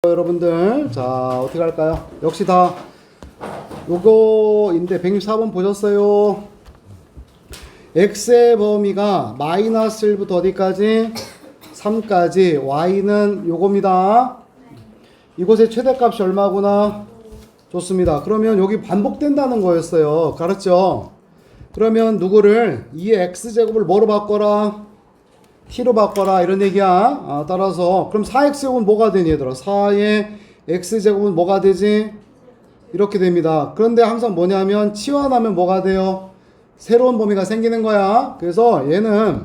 여러분들, 자 어떻게 할까요? 역시 다 요거인데 164번 보셨어요? x의 범위가 마이너스 1부터 어디까지? 3까지. y는 요겁니다. 이곳의 최대값이 얼마구나? 좋습니다. 그러면 여기 반복된다는 거였어요. 알았죠? 그러면 누구를 2의 x제곱을 뭐로 바꿔라? t로 바꿔라 이런 얘기야. 따라서 그럼 4x제곱은 뭐가 되니 얘들아? 4의 x제곱은 뭐가 되지? 이렇게 됩니다. 그런데 항상 뭐냐면 치환하면 뭐가 돼요? 새로운 범위가 생기는 거야. 그래서 얘는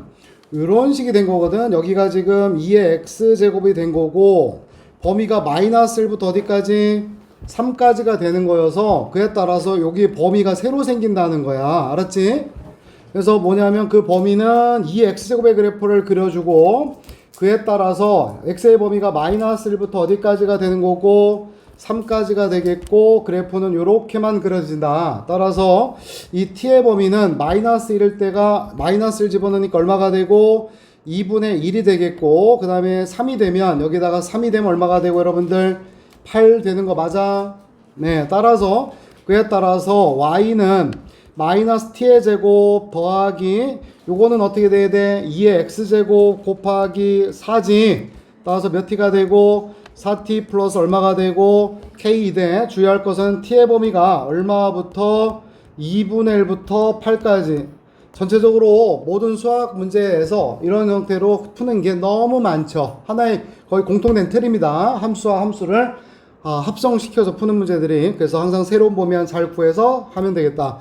이런 식이 된 거거든. 여기가 지금 2의 x제곱이 된 거고 범위가 마이너스 1부터 어디까지? 3까지가 되는 거여서 그에 따라서 여기 범위가 새로 생긴다는 거야. 알았지? 그래서 뭐냐면 그 범위는 2x제곱의 그래프를 그려주고 그에 따라서 x의 범위가 마이너스 1부터 어디까지가 되는 거고 3까지가 되겠고 그래프는 이렇게만 그려진다. 따라서 이 t의 범위는 마이너스 1일 때가 마이너스 1 집어넣으니까 얼마가 되고 2분의 1이 되겠고 그 다음에 3이 되면 여기다가 3이 되면 얼마가 되고 여러분들 8 되는 거 맞아? 네, 따라서 그에 따라서 y는 마이너스 t의 제곱 더하기 요거는 어떻게 돼야 돼? 2의 x제곱 곱하기 4지. 따라서 몇 t가 되고 4t 플러스 얼마가 되고 k 돼. 주의할 것은 t의 범위가 얼마부터 2분의 1부터 8까지. 전체적으로 모든 수학 문제에서 이런 형태로 푸는 게 너무 많죠. 하나의 거의 공통된 틀입니다. 함수와 함수를 합성시켜서 푸는 문제들이. 그래서 항상 새로운 범위만 잘 구해서 하면 되겠다.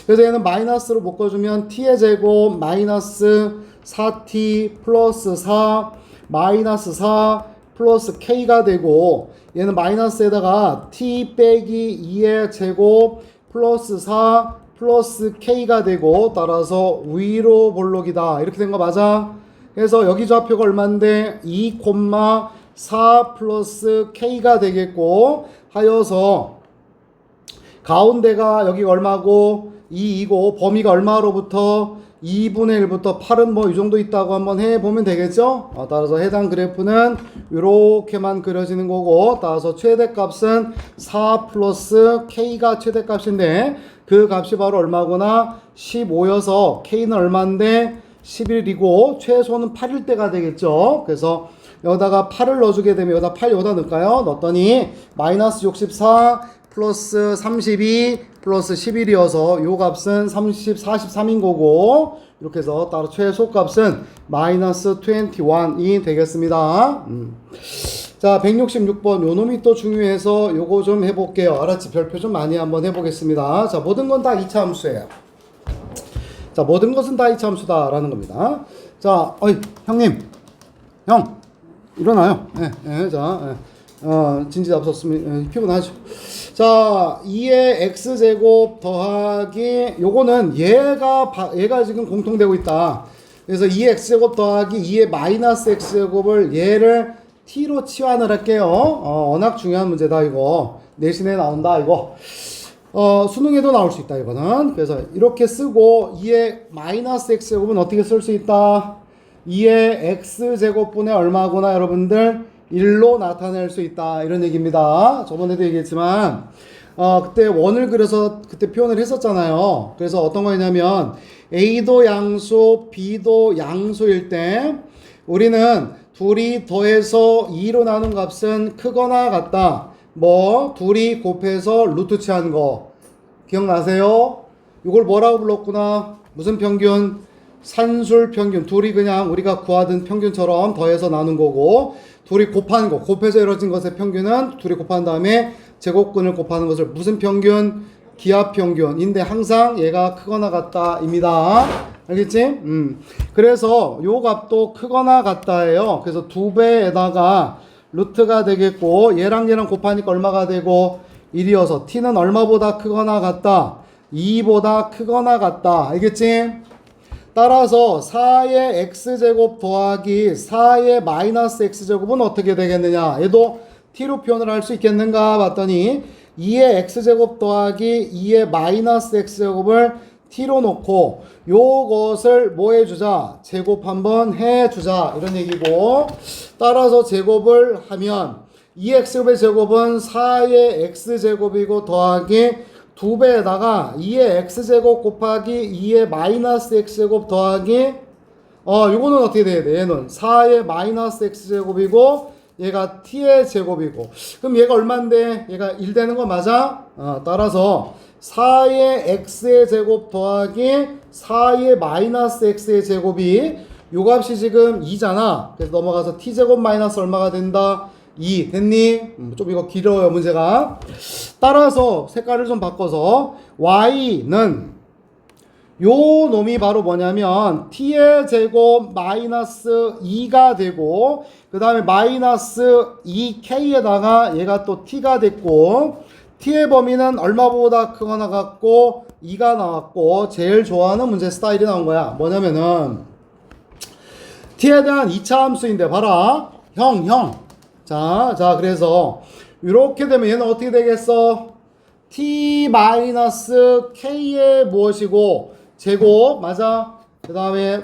그래서 얘는 마이너스로 묶어주면 t의 제곱 마이너스 4t 플러스 4 마이너스 4 플러스 k가 되고 얘는 마이너스에다가 t 빼기 2의 제곱 플러스 4 플러스 k가 되고 따라서 위로 볼록이다. 이렇게 된 거 맞아? 그래서 여기 좌표가 얼마인데 2,4 플러스 k가 되겠고 하여서 가운데가 여기가 얼마고 2이고 범위가 얼마로부터 2분의 1부터 8은 뭐 이 정도 있다고 한번 해보면 되겠죠? 따라서 해당 그래프는 이렇게만 그려지는 거고 따라서 최대값은 4 플러스 k가 최대값인데 그 값이 바로 얼마구나? 15여서 k는 얼마인데 11이고 최소는 8일 때가 되겠죠? 그래서 여기다가 8을 넣어주게 되면 여기다 8 여기다 넣을까요? 넣었더니 마이너스 64 플러스 32 플러스 11이어서 요 값은 43인 거고 이렇게 해서 따로 최소 값은 마이너스 21이 되겠습니다. 자 166번 요 놈이 또 중요해서 요거 좀 해볼게요. 알았지? 별표 좀 많이 한번 해보겠습니다. 자 모든 건 다 2차 함수예요. 자 모든 것은 다 2차 함수다 라는 겁니다. 자 형님 형 일어나요. 자 진지 잡섰으면 피곤하죠. 자 2의 x제곱 더하기 요거는 얘가 지금 공통되고 있다. 그래서 2의 x제곱 더하기 2의 마이너스 x제곱을 얘를 t로 치환을 할게요. 워낙 중요한 문제다 이거. 내신에 나온다 이거. 수능에도 나올 수 있다 이거는. 그래서 이렇게 쓰고 2의 마이너스 x제곱은 어떻게 쓸 수 있다? 2의 x제곱분의 얼마구나 여러분들 1로 나타낼 수 있다 이런 얘기입니다. 저번에도 얘기했지만 그때 원을 그려서 그때 표현을 했었잖아요. 그래서 어떤 거냐면 A도 양수 B도 양수일 때 우리는 둘이 더해서 2로 나눈 값은 크거나 같다. 뭐 둘이 곱해서 루트 취한 거 기억나세요? 이걸 뭐라고 불렀구나? 무슨 평균? 산술 평균. 둘이 그냥 우리가 구하던 평균처럼 더해서 나눈 거고 둘이 곱하는 거, 곱해서 이루어진 것의 평균은 둘이 곱한 다음에 제곱근을 곱하는 것을 무슨 평균? 기하 평균인데 항상 얘가 크거나 같다입니다. 알겠지? 그래서 요 값도 크거나 같다예요. 그래서 2배에다가 루트가 되겠고 얘랑 얘랑 곱하니까 얼마가 되고 1이어서 t는 얼마보다 크거나 같다? 2보다 크거나 같다. 알겠지? 따라서 4의 x제곱 더하기 4의 마이너스 x제곱은 어떻게 되겠느냐? 얘도 t로 표현을 할 수 있겠는가 봤더니 2의 x제곱 더하기 2의 마이너스 x제곱을 t로 놓고 요것을 뭐 해주자? 제곱 한번 해주자 이런 얘기고 따라서 제곱을 하면 2x의 제곱은 4의 x제곱이고 더하기 2배에다가 2의 x제곱 곱하기 2의 마이너스 x제곱 더하기 요거는 어떻게 돼야 돼? 얘는 4의 마이너스 x제곱이고 얘가 t의 제곱이고 그럼 얘가 얼만데? 얘가 1 되는 거 맞아? 따라서 4의 x의 제곱 더하기 4의 마이너스 x의 제곱이 요 값이 지금 2잖아. 그래서 넘어가서 t제곱 마이너스 얼마가 된다? 2 됐니? 좀 이거 길어요 문제가. 따라서 색깔을 좀 바꿔서 y는 요 놈이 바로 뭐냐면 t의 제곱 마이너스 2가 되고 그 다음에 마이너스 2k에다가 얘가 또 t가 됐고 t의 범위는 얼마보다 크거나 같고 2가 나왔고 제일 좋아하는 문제 스타일이 나온 거야. 뭐냐면은 t에 대한 2차 함수인데 봐라 형 자 그래서 이렇게 되면 얘는 어떻게 되겠어? t 마이너스 k의 무엇이고 제곱 맞아? 그 다음에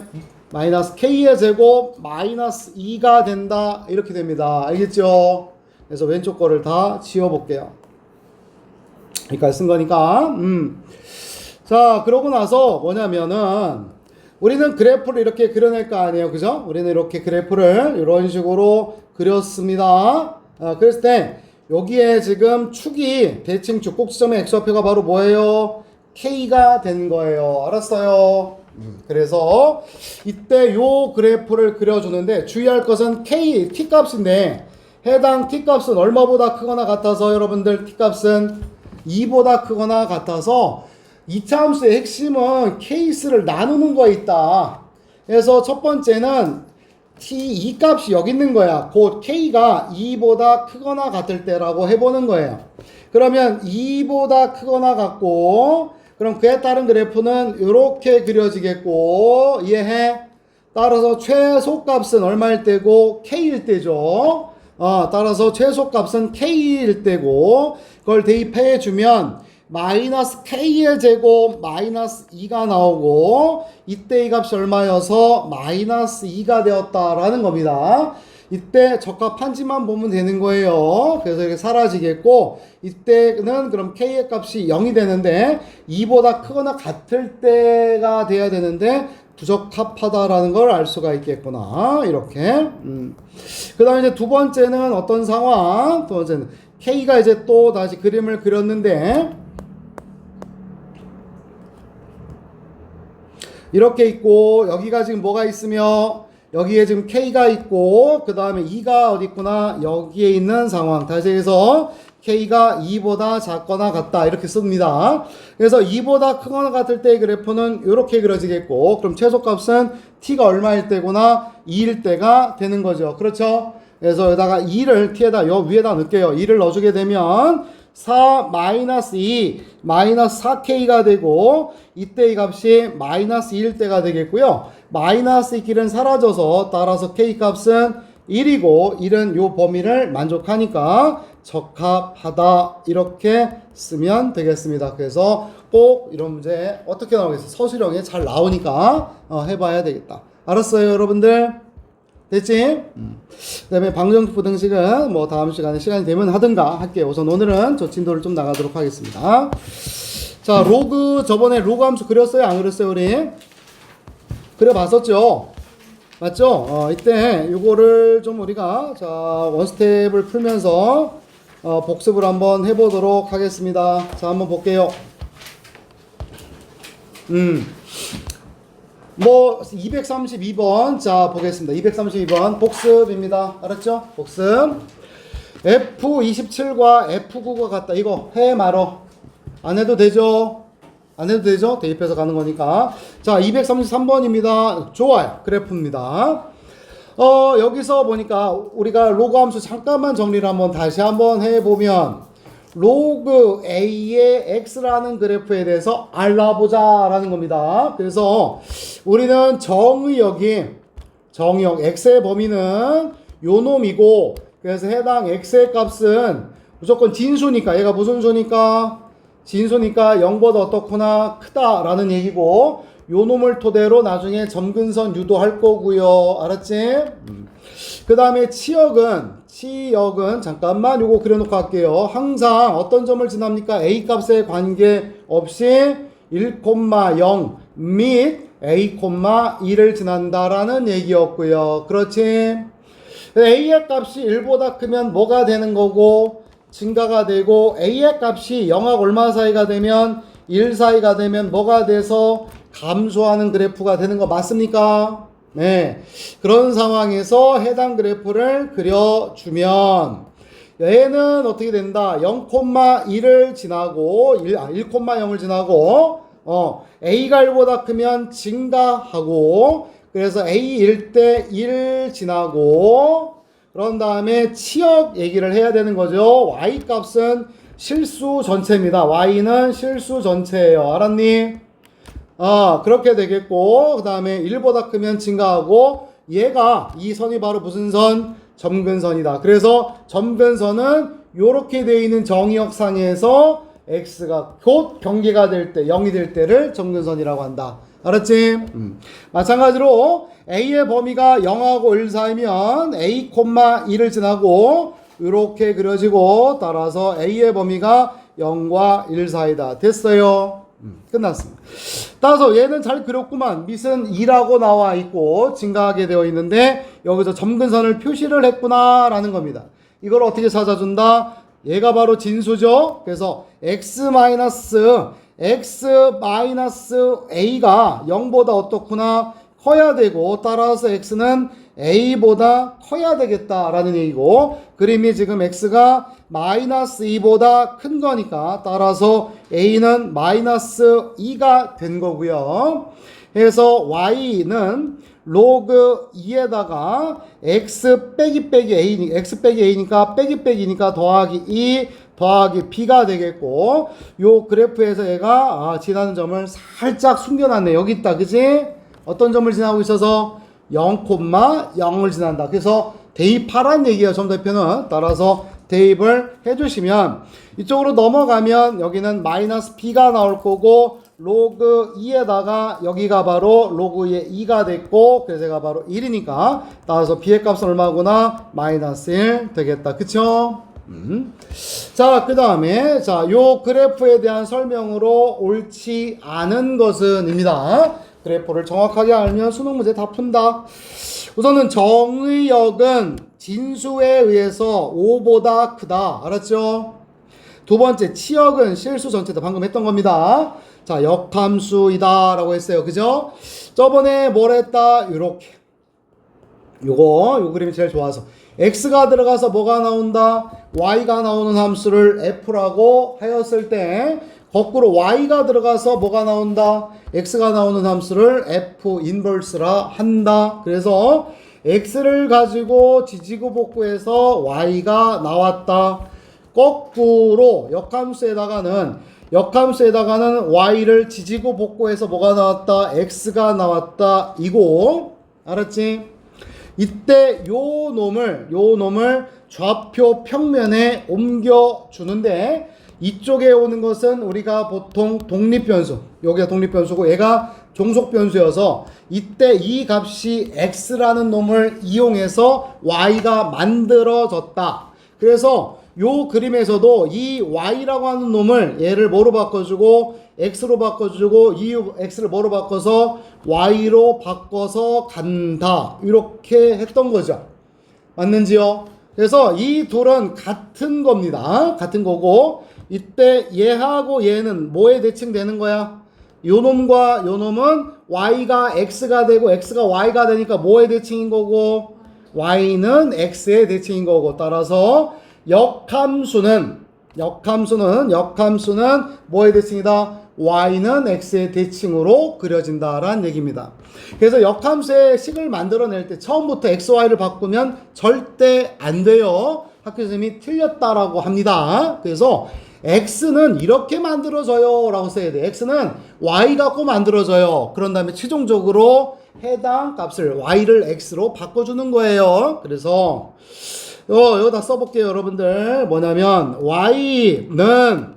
마이너스 k의 제곱 마이너스 2가 된다 이렇게 됩니다. 알겠죠? 그래서 왼쪽 거를 다 지워 볼게요. 여기까지 쓴 거니까 자 그러고 나서 뭐냐면은 우리는 그래프를 이렇게 그려낼 거 아니에요. 그죠? 우리는 이렇게 그래프를 이런 식으로 그렸습니다. 그랬을 때 여기에 지금 축이 대칭축 꼭지점의 x좌표가 바로 뭐예요? k가 된 거예요. 알았어요? 그래서 이때 요 그래프를 그려주는데 주의할 것은 k, t값인데 해당 t값은 얼마보다 크거나 같아서 여러분들 t값은 2보다 크거나 같아서 2차 함수의 핵심은 k수를 나누는 거에 있다. 그래서 첫 번째는 t2 값이 여기 있는 거야. 곧 k가 2보다 크거나 같을 때라고 해보는 거예요. 그러면 2보다 크거나 같고 그럼 그에 따른 그래프는 이렇게 그려지겠고 이해해? 따라서 최소값은 얼마일 때고 k일 때죠. 따라서 최소값은 k일 때고 그걸 대입해 주면 마이너스 k의 제곱 마이너스 2가 나오고 이때 이 값이 얼마여서 마이너스 2가 되었다라는 겁니다. 이때 적합한지만 보면 되는 거예요. 그래서 이렇게 사라지겠고 이때는 그럼 k의 값이 0이 되는데 2보다 크거나 같을 때가 돼야 되는데 부적합하다라는 걸 알 수가 있겠구나. 이렇게 그 다음에 이제 두 번째는 어떤 상황? 두 번째는 k가 이제 또 다시 그림을 그렸는데 이렇게 있고 여기가 지금 뭐가 있으며 여기에 지금 k가 있고 그 다음에 2가 어디 있구나 여기에 있는 상황. 다시 해서 k가 2보다 작거나 같다 이렇게 씁니다. 그래서 2보다 크거나 같을 때의 그래프는 이렇게 그려지겠고 그럼 최소값은 t가 얼마일 때구나 2일 때가 되는 거죠. 그렇죠? 그래서 여기다가 2를 t에다 요 위에다 넣을게요. 2를 넣어주게 되면 4 마이너스 2 마이너스 4k가 되고 이때 이 값이 마이너스 2일 때가 되겠고요. 마이너스 2k는 사라져서 따라서 k 값은 1이고 1은 요 범위를 만족하니까 적합하다 이렇게 쓰면 되겠습니다. 그래서 꼭 이런 문제 어떻게 나오겠어요? 서술형에 잘 나오니까 해봐야 되겠다. 알았어요 여러분들? 됐지? 그 다음에 방정식 부등식은 뭐 다음 시간에 시간이 되면 하든가 할게요. 우선 오늘은 저 진도를 좀 나가도록 하겠습니다. 자 로그 저번에 로그 함수 그렸어요? 안 그렸어요 우리? 그려봤었죠? 맞죠? 이때 요거를 좀 우리가 자 원스텝을 풀면서 복습을 한번 해보도록 하겠습니다. 자 한번 볼게요. 뭐 232번 자 보겠습니다. 232번 복습입니다. 알았죠? 복습. F27과 F9가 같다. 이거 해 말어. 안 해도 되죠? 안 해도 되죠? 대입해서 가는 거니까. 자 233번입니다. 좋아요. 그래프입니다. 여기서 보니까 우리가 로그 함수 잠깐만 정리를 한번 다시 한번 해보면 로그 A의 X라는 그래프에 대해서 알아보자 라는 겁니다. 그래서 우리는 정의역 X의 범위는 요 놈이고 그래서 해당 X의 값은 무조건 진수니까 얘가 무슨 수니까? 진수니까 0보다 어떻거나 크다라는 얘기고 요 놈을 토대로 나중에 점근선 유도할 거고요. 알았지? 그 다음에 치역은 잠깐만 요거 그려놓고 할게요. 항상 어떤 점을 지납니까? A 값에 관계없이 1,0 및 A,2를 지난다라는 얘기였고요. 그렇지? A의 값이 1보다 크면 뭐가 되는 거고 증가가 되고 A의 값이 0하고 얼마 사이가 되면 1 사이가 되면 뭐가 돼서 감소하는 그래프가 되는 거 맞습니까? 네. 그런 상황에서 해당 그래프를 그려주면 얘는 어떻게 된다? 0,1을 지나고 1,0을 지나고 A가 1보다 크면 증가하고 그래서 A일 때 1 지나고 그런 다음에 치역 얘기를 해야 되는 거죠. Y 값은 실수 전체입니다. Y는 실수 전체예요. 알았니? 그렇게 되겠고 그 다음에 1보다 크면 증가하고 얘가 이 선이 바로 무슨 선? 점근선이다. 그래서 점근선은 요렇게 되어 있는 정의역상에서 x가 곧 경계가 될 때 0이 될 때를 점근선이라고 한다. 알았지? 마찬가지로 A의 범위가 0하고 1 사이면 A, 1을 지나고 이렇게 그려지고 따라서 A의 범위가 0과 1 사이다. 됐어요. 끝났습니다. 따라서 얘는 잘 그렸구만. 밑은 2라고 나와 있고 증가하게 되어 있는데 여기서 점근선을 표시를 했구나 라는 겁니다. 이걸 어떻게 찾아준다? 얘가 바로 진수죠. 그래서 A가 0보다 어떻구나 커야 되고 따라서 X는 A보다 커야 되겠다라는 얘기고 그림이 지금 X가 -2보다 큰 거니까 따라서 A는 -2가 된 거고요. 그래서 Y는 로그 2에다가 X 빼기 A니까 빼기니까 더하기 2 더하기 B가 되겠고 요 그래프에서 얘가 지나는 점을 살짝 숨겨놨네. 여기 있다. 그지? 어떤 점을 지나고 있어서 0,0을 지난다. 그래서 대입하란 얘기예요. 점대표는. 따라서 대입을 해주시면 이쪽으로 넘어가면 여기는 -B가 나올 거고 로그 2에다가 여기가 바로 로그의 2가 됐고 그래서 얘가 바로 1이니까 따라서 B의 값은 얼마구나? -1 되겠다. 그쵸? 자, 그 다음에 요 그래프에 대한 설명으로 옳지 않은 것은입니다. 그래프를 정확하게 알면 수능 문제 다 푼다. 우선은 정의역은 진수에 의해서 5보다 크다. 알았죠? 두 번째, 치역은 실수 전체다. 방금 했던 겁니다. 자, 역함수이다 라고 했어요. 그죠? 저번에 뭘 했다? 요렇게. 요 그림이 제일 좋아서. x가 들어가서 뭐가 나온다? y가 나오는 함수를 f라고 하였을 때 거꾸로 y가 들어가서 뭐가 나온다? x가 나오는 함수를 f 인버스라 한다. 그래서 x를 가지고 지지고 복구해서 y가 나왔다. 거꾸로 역함수에다가는 y를 지지고 복구해서 뭐가 나왔다? x가 나왔다. 이고 알았지? 이때 요 놈을 좌표 평면에 옮겨 주는데 이쪽에 오는 것은 우리가 보통 독립변수, 여기가 독립변수고 얘가 종속변수여서 이때 이 값이 x라는 놈을 이용해서 y가 만들어졌다. 그래서 요 그림에서도 이 y라고 하는 놈을 얘를 뭐로 바꿔주고 x로 바꿔주고 이 x를 뭐로 바꿔서 y로 바꿔서 간다. 이렇게 했던 거죠. 맞는지요? 그래서 이 둘은 같은 겁니다. 같은 거고 이때 얘하고 얘는 뭐에 대칭되는 거야? 요 놈과 요 놈은 y가 x가 되고 x가 y가 되니까 뭐에 대칭인 거고 y는 x에 대칭인 거고 따라서 역함수는 뭐에 대칭이다? y는 x의 대칭으로 그려진다라는 얘기입니다. 그래서 역함수의 식을 만들어낼 때 처음부터 x, y를 바꾸면 절대 안 돼요. 학교 선생님이 틀렸다라고 합니다. 그래서 x는 이렇게 만들어져요 라고 써야 돼. x는 y 갖고 만들어져요. 그런 다음에 최종적으로 해당 값을 y를 x로 바꿔주는 거예요. 그래서 여기다 써볼게요 여러분들. 뭐냐면 y는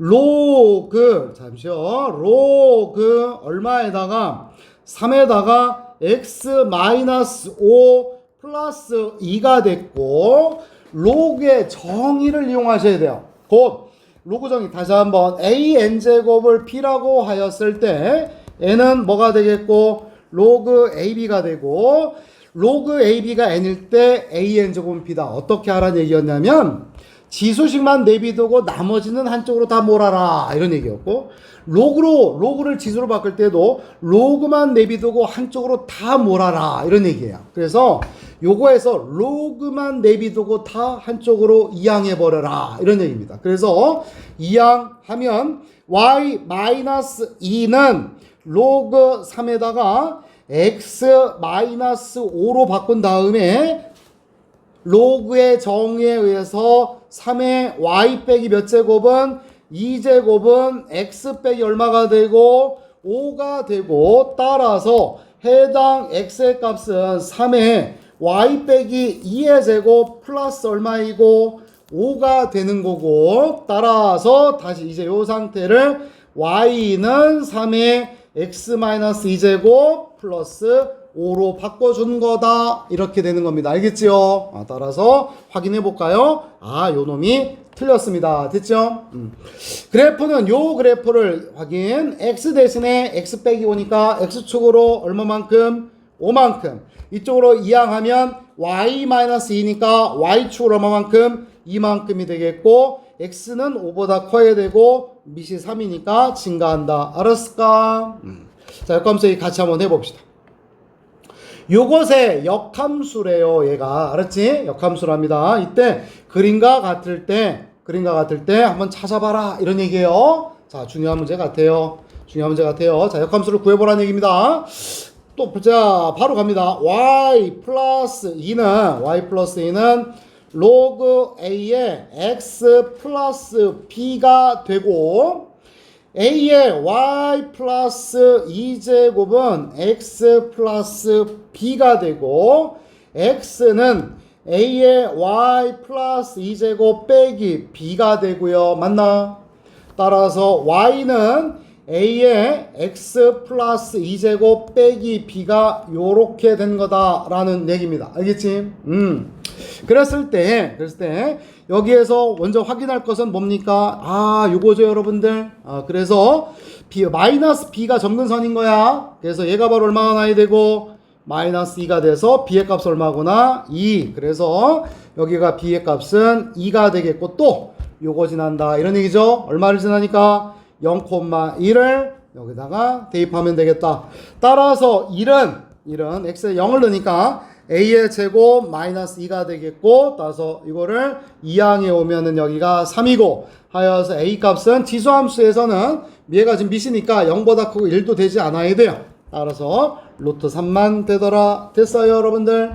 로그 잠시요. 로그 얼마에다가 3에다가 x-5 플러스 2가 됐고 로그의 정의를 이용하셔야 돼요. 곧 로그 정의 다시 한번 an제곱을 p라고 하였을 때 n은 뭐가 되겠고 로그 ab가 되고 로그 ab가 n일 때 an제곱은 p다. 어떻게 하라는 얘기였냐면 지수식만 내비두고 나머지는 한쪽으로 다 몰아라 이런 얘기였고 로그를 지수로 바꿀 때도 로그만 내비두고 한쪽으로 다 몰아라 이런 얘기예요. 그래서 요거에서 로그만 내비두고 다 한쪽으로 이항해 버려라 이런 얘기입니다. 그래서 이항하면 y-2는 로그 3에다가 x-5로 바꾼 다음에 로그의 정의에 의해서 3의 y 빼기 몇 제곱은 2제곱은 x 빼기 얼마가 되고 5가 되고 따라서 해당 x의 값은 3의 y 빼기 2의 제곱 플러스 얼마이고 5가 되는 거고 따라서 다시 이제 이 상태를 y는 3의 x-2제곱 플러스 5로 바꿔준 거다 이렇게 되는 겁니다. 알겠지요? 따라서 확인해 볼까요? 요 놈이 틀렸습니다. 됐죠? 그래프는 요 그래프를 확인 x 대신에 x 빼기 5니까 x축으로 얼마만큼? 5만큼 이쪽으로 이항하면 y-2니까 y축으로 얼마만큼? 2만큼이 되겠고 x는 5보다 커야 되고 밑이 3이니까 증가한다. 알았을까? 자, 역함수 같이 한번 해봅시다. 요것의 역함수래요. 얘가 알았지? 역함수랍니다. 이때 그림과 같을 때 한번 찾아봐라 이런 얘기예요. 자, 중요한 문제 같아요. 자, 역함수를 구해보라는 얘기입니다. 또 자, 바로 갑니다. y 플러스 2는 로그 a의 x 플러스 b가 되고 a의 y 플러스 2제곱은 x 플러스 b가 되고 x는 a의 y 플러스 2제곱 빼기 b가 되고요. 맞나? 따라서 y는 a의 x 플러스 2제곱 빼기 b가 요렇게 된 거다라는 얘기입니다. 알겠지? 그랬을 때 여기에서 먼저 확인할 것은 뭡니까? 요거죠 여러분들. 그래서 마이너스 b가 점근선인 거야. 그래서 얘가 바로 얼마가 나야 되고 마이너스 2가 돼서 b의 값 얼마구나? 2. 그래서 여기가 b의 값은 2가 되겠고 또 요거 지난다 이런 얘기죠. 얼마를 지나니까 0,1을 여기다가 대입하면 되겠다. 따라서 1은 x에 0을 넣으니까 a의 제곱 마이너스 2가 되겠고 따라서 이거를 이항해 오면은 여기가 3이고 하여서 a 값은 지수함수에서는 얘가 지금 밑이니까 0보다 크고 1도 되지 않아야 돼요. 따라서 루트 3만 되더라. 됐어요 여러분들?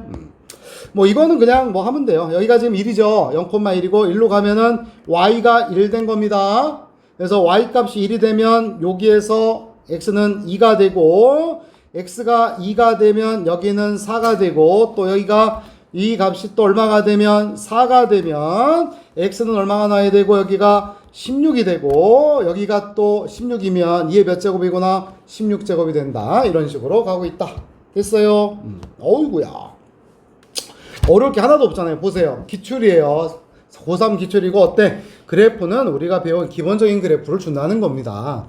뭐 이거는 그냥 뭐 하면 돼요. 여기가 지금 1이죠. 0,1이고 1로 가면은 y가 1 된 겁니다. 그래서 y 값이 1이 되면 여기에서 x는 2가 되고 x가 2가 되면 여기는 4가 되고 또 여기가 이 값이 또 얼마가 되면 4가 되면 x는 얼마가 나야 되고 여기가 16이 되고 여기가 또 16이면 2의 몇 제곱이구나 16제곱이 된다. 이런 식으로 가고 있다. 됐어요? 어이구야 어려울 게 하나도 없잖아요. 보세요. 기출이에요. 고3 기출이고 어때? 그래프는 우리가 배운 기본적인 그래프를 준다는 겁니다.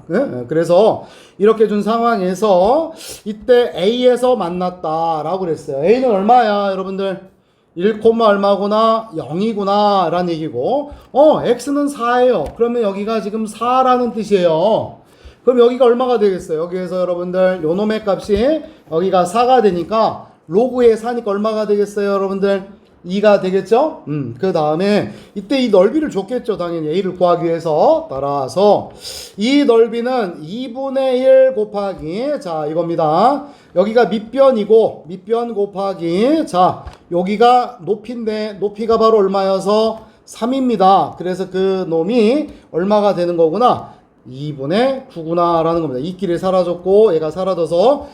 그래서 이렇게 준 상황에서 이때 A에서 만났다 라고 그랬어요. A는 얼마야 여러분들? 1, 얼마구나? 0이구나 라는 얘기고 X는 4예요. 그러면 여기가 지금 4라는 뜻이에요. 그럼 여기가 얼마가 되겠어요? 여기에서 여러분들 요 놈의 값이 여기가 4가 되니까 로그에 4니까 얼마가 되겠어요 여러분들? 2가 되겠죠? 그 다음에 이때 이 넓이를 줬겠죠. 당연히 A를 구하기 위해서. 따라서 이 넓이는 2분의 1 곱하기 자 이겁니다. 여기가 밑변이고 밑변 곱하기 자 여기가 높이인데 높이가 바로 얼마여서 3입니다. 그래서 그 놈이 얼마가 되는 거구나? 2분의 9구나 라는 겁니다. 이 길이 사라졌고 얘가 사라져서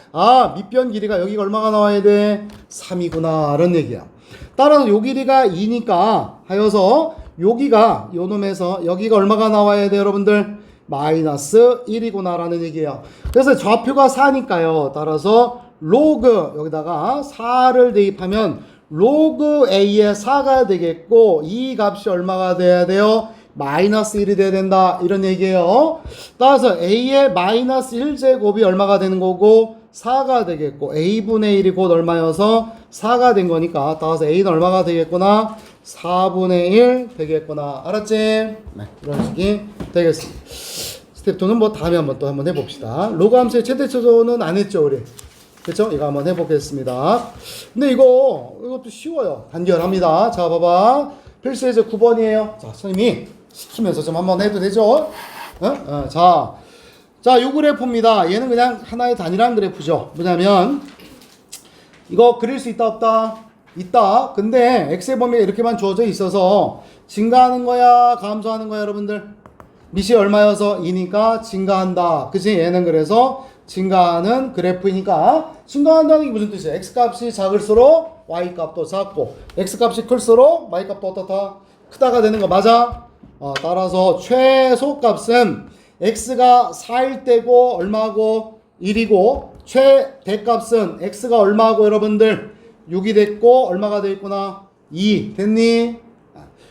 밑변 길이가 여기가 얼마가 나와야 돼? 3이구나 라는 얘기야. 따라서 요 길이가 2니까 하여서 여기가 요 놈에서 여기가 얼마가 나와야 돼요 여러분들? 마이너스 1이구나 라는 얘기예요. 그래서 좌표가 4니까요. 따라서 로그 여기다가 4를 대입하면 로그 A의 4가 되겠고 이 값이 얼마가 돼야 돼요? 마이너스 1이 돼야 된다 이런 얘기예요. 따라서 A의 마이너스 1제곱이 얼마가 되는 거고 4가 되겠고 A분의 1이 곧 얼마여서 4가 된 거니까 따라서 A는 얼마가 되겠구나? 4분의 1 되겠구나. 알았지? 네, 이런 식이 되겠습니다. 스텝 2는 뭐 다음에 한번 또 한번 해봅시다. 로그 함수의 최대 최소는 안 했죠 우리? 그쵸? 이거 한번 해보겠습니다. 근데 이것도 쉬워요. 단결합니다. 자 봐봐. 필수예제 9번이에요. 자 선생님이 시키면서 좀 한번 해도 되죠? 자, 요 그래프입니다. 얘는 그냥 하나의 단일한 그래프죠. 뭐냐면 이거 그릴 수 있다 없다? 있다. 근데 x의 범위가 이렇게만 주어져 있어서 증가하는 거야 감소하는 거야 여러분들? 밑이 얼마여서 2니까 증가한다. 그치? 얘는 그래서 증가하는 그래프이니까 증가한다는 게 무슨 뜻이야? x값이 작을수록 y값도 작고 x값이 클수록 y값도 어떻다? 크다가 되는 거 맞아? 따라서 최소값은 x가 4일 때고 얼마고 1이고 최대값은 x가 얼마고 여러분들 6이 됐고 얼마가 되겠구나 2 됐니?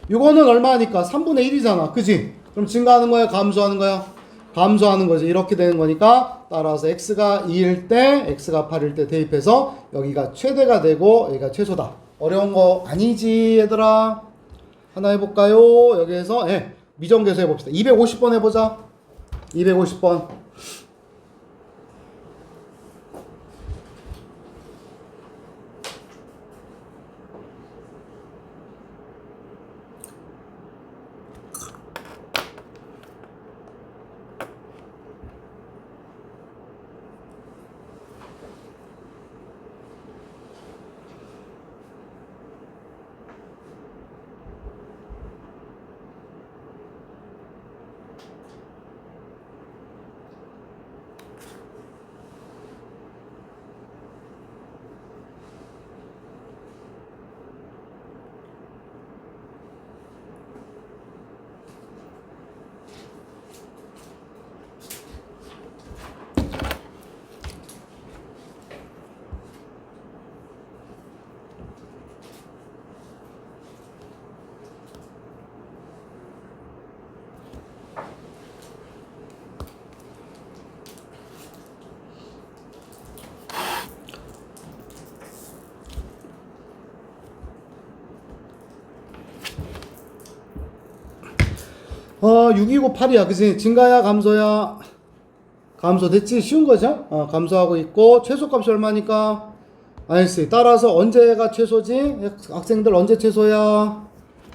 이거는 얼마니까 3분의 1이잖아 그지? 그럼 증가하는 거야 감소하는 거야? 감소하는 거지. 이렇게 되는 거니까 따라서 x가 2일 때 x가 8일 때 대입해서 여기가 최대가 되고 여기가 최소다. 어려운 거 아니지 얘들아? 하나 해볼까요? 여기에서 미정계수 해봅시다. 250번 해보자. 250번. 어, 6이고 8이야. 그치? 증가야, 감소야? 감소됐지? 쉬운 거죠? 감소하고 있고, 최소값이 얼마니까? 알겠어. 따라서 언제가 최소지? 학생들 언제 최소야?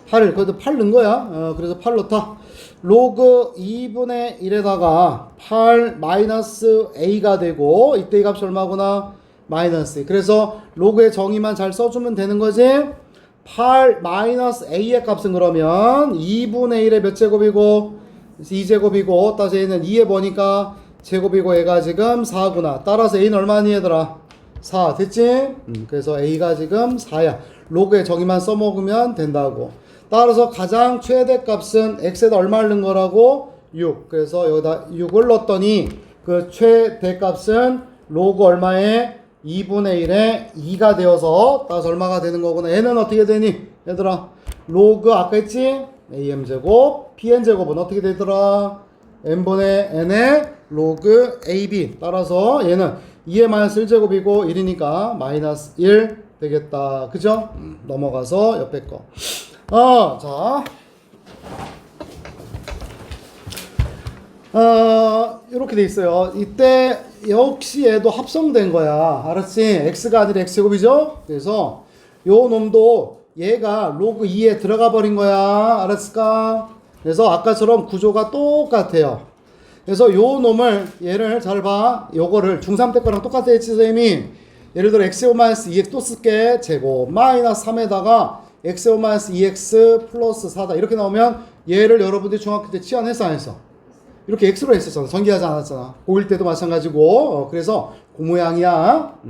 8을, 그래도 8 넣은 거야. 그래서 8 넣다. 로그 2분의 1에다가 8 마이너스 a가 되고, 이때 이 값이 얼마구나? 마이너스. 그래서 로그의 정의만 잘 써주면 되는 거지? 8 마이너스 a의 값은 그러면 2분의 1의 몇 제곱이고 2제곱이고 따라서 얘는 2에 보니까 제곱이고 얘가 지금 4구나. 따라서 a는 얼마니 얘들아? 4 됐지? 그래서 a가 지금 4야. 로그의 정의만 써먹으면 된다고. 따라서 가장 최대값은 x에다 얼마를 넣은 거라고? 6. 그래서 여기다 6을 넣었더니 그 최대값은 로그 얼마에? 2분의 1에 2가 되어서 따라서 얼마가 되는 거구나. 얘는 어떻게 되니? 얘들아 로그 아까 했지? am제곱 pn제곱은 어떻게 되더라? n분의 n의 로그 ab. 따라서 얘는 2의 마이너스 1제곱이고 1이니까 마이너스 1 되겠다. 그죠? 넘어가서 옆에 거. 자. 이렇게 돼 있어요. 이때 역시 얘도 합성된 거야. 알았지? x가 아니라 x제곱이죠? 그래서 요 놈도 얘가 로그 2에 들어가 버린 거야. 알았을까? 그래서 아까처럼 구조가 똑같아요. 그래서 요 놈을 얘를 잘 봐. 요거를 중3 때 거랑 똑같아 했지 선생님이. 예를 들어 x제곱 마이너스 2x 또 쓸게. 제곱 마이너스 3에다가 x제곱 마이너스 2x 플러스 4다. 이렇게 나오면 얘를 여러분들이 중학교 때 치환했어 안 했어? 이렇게 x로 했었잖아. 전개하지 않았잖아. 고1 때도 마찬가지고. 그래서 그 모양이야.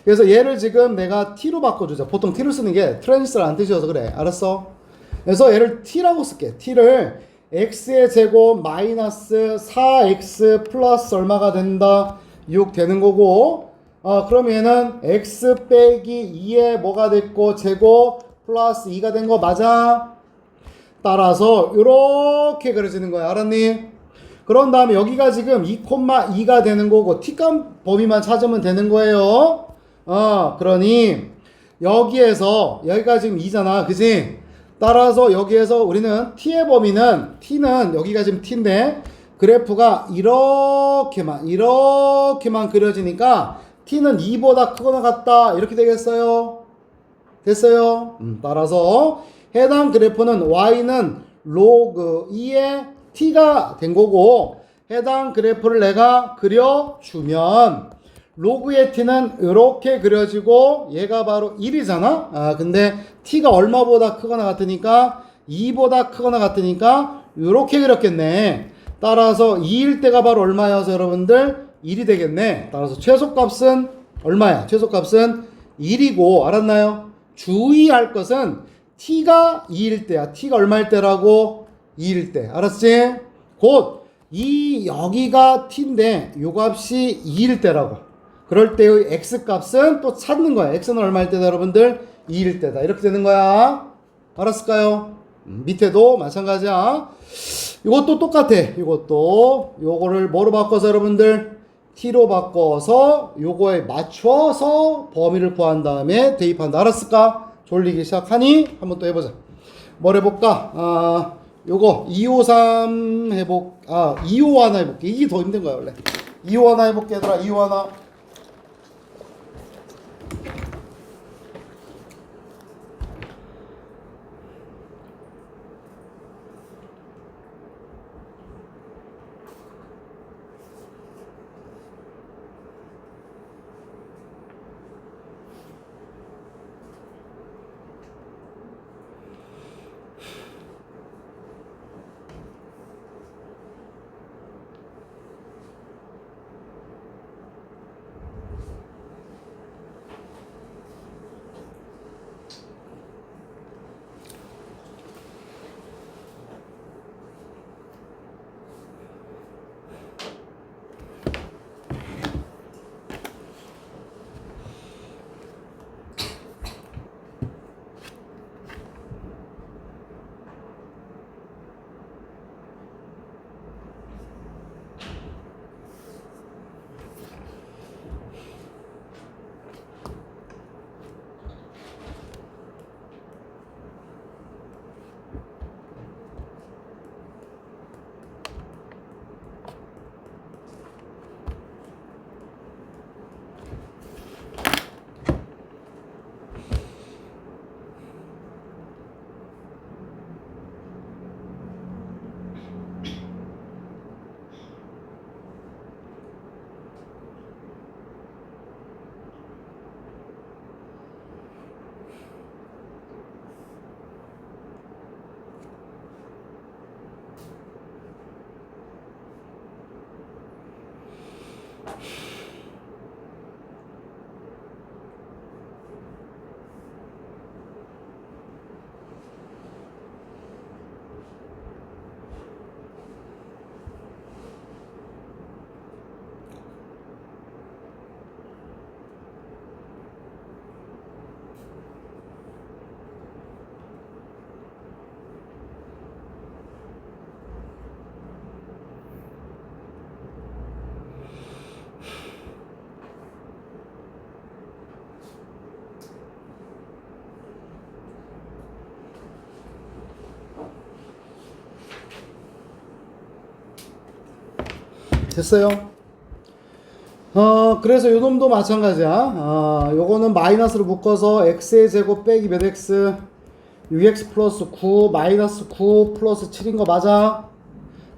그래서 얘를 지금 내가 t로 바꿔주자. 보통 t로 쓰는 게 트랜스라는 뜻이어서 그래. 알았어? 그래서 얘를 t라고 쓸게. t를 x의 제곱 마이너스 4x 플러스 얼마가 된다? 6 되는 거고, 그럼 얘는 x 빼기 2에 뭐가 됐고 제곱 플러스 2가 된 거 맞아? 따라서 이렇게 그려지는 거야. 알았니? 그런 다음에 여기가 지금 2,2가 되는 거고 t값 범위만 찾으면 되는 거예요. 그러니 여기에서 여기가 지금 2잖아. 그지? 따라서 여기에서 우리는 t의 범위는 t는 여기가 지금 t인데 그래프가 이렇게만 그려지니까 t는 2보다 크거나 같다. 이렇게 되겠어요? 됐어요? 따라서 해당 그래프는 y는 로그 2의 t가 된 거고 해당 그래프를 내가 그려주면 로그의 t는 이렇게 그려지고 얘가 바로 1이잖아. 근데 t가 얼마보다 크거나 같으니까 2보다 크거나 같으니까 이렇게 그렸겠네. 따라서 2일 때가 바로 얼마여서 여러분들 1이 되겠네. 따라서 최소값은 얼마야? 최소값은 1이고 알았나요? 주의할 것은 t가 2일 때야. t가 얼마일 때라고? 2일 때. 알았지? 곧 여기가 t인데 요 값이 2일 때라고. 그럴 때의 x 값은 또 찾는 거야. x는 얼마일 때다 여러분들? 2일 때다. 이렇게 되는 거야. 알았을까요? 밑에도 마찬가지야. 이것도 똑같아. 요거를 뭐로 바꿔서 여러분들? t로 바꿔서 요거에 맞춰서 범위를 구한 다음에 대입한다. 알았을까? 졸리기 시작하니? 한번 또 해보자. 뭘 해볼까? 요거 253 251 해볼게. 이게 더 힘든 거야 원래. 251 해볼게 얘들아. 251. 됐어요? 그래서 요 놈도 마찬가지야. 요거는 마이너스로 묶어서 x의 제곱 빼기 몇 x 6x 플러스 9 마이너스 9 플러스 7인 거 맞아?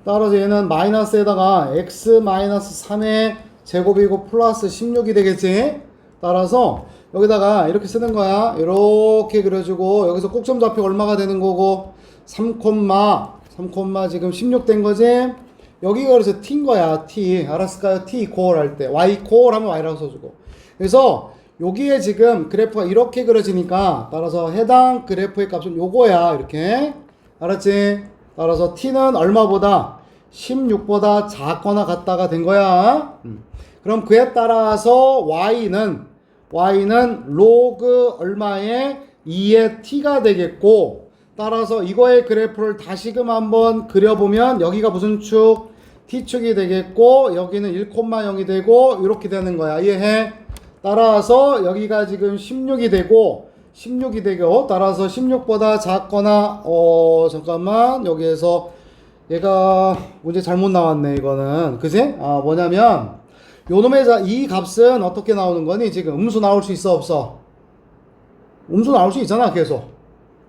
따라서 얘는 마이너스에다가 x 마이너스 3의 제곱이고 플러스 16이 되겠지? 따라서 여기다가 이렇게 쓰는 거야. 이렇게 그려주고 여기서 꼭점 좌표가 얼마가 되는 거고 3, 지금 16 된 거지? 여기가 그래서 t인 거야. t. 알았을까요? t 콜 할 때 y 콜 하면 y라고 써주고. 그래서 여기에 지금 그래프가 이렇게 그려지니까 따라서 해당 그래프의 값은 요거야. 이렇게. 알았지? 따라서 t는 얼마보다 16보다 작거나 같다가 된 거야. 그럼 그에 따라서 y는 로그 얼마에 2의 t가 되겠고, 따라서 이거의 그래프를 다시금 한번 그려보면 여기가 무슨 축? t축이 되겠고, 여기는 1,0이 되고 이렇게 되는 거야. 이해해? 따라서 여기가 지금 16이 되고 따라서 16보다 작거나 잠깐만, 여기에서 얘가 문제 잘못 나왔네. 이거는 그지? 뭐냐면 요놈의 이 값은 어떻게 나오는 거니? 지금 음수 나올 수 있어 없어? 음수 나올 수 있잖아. 계속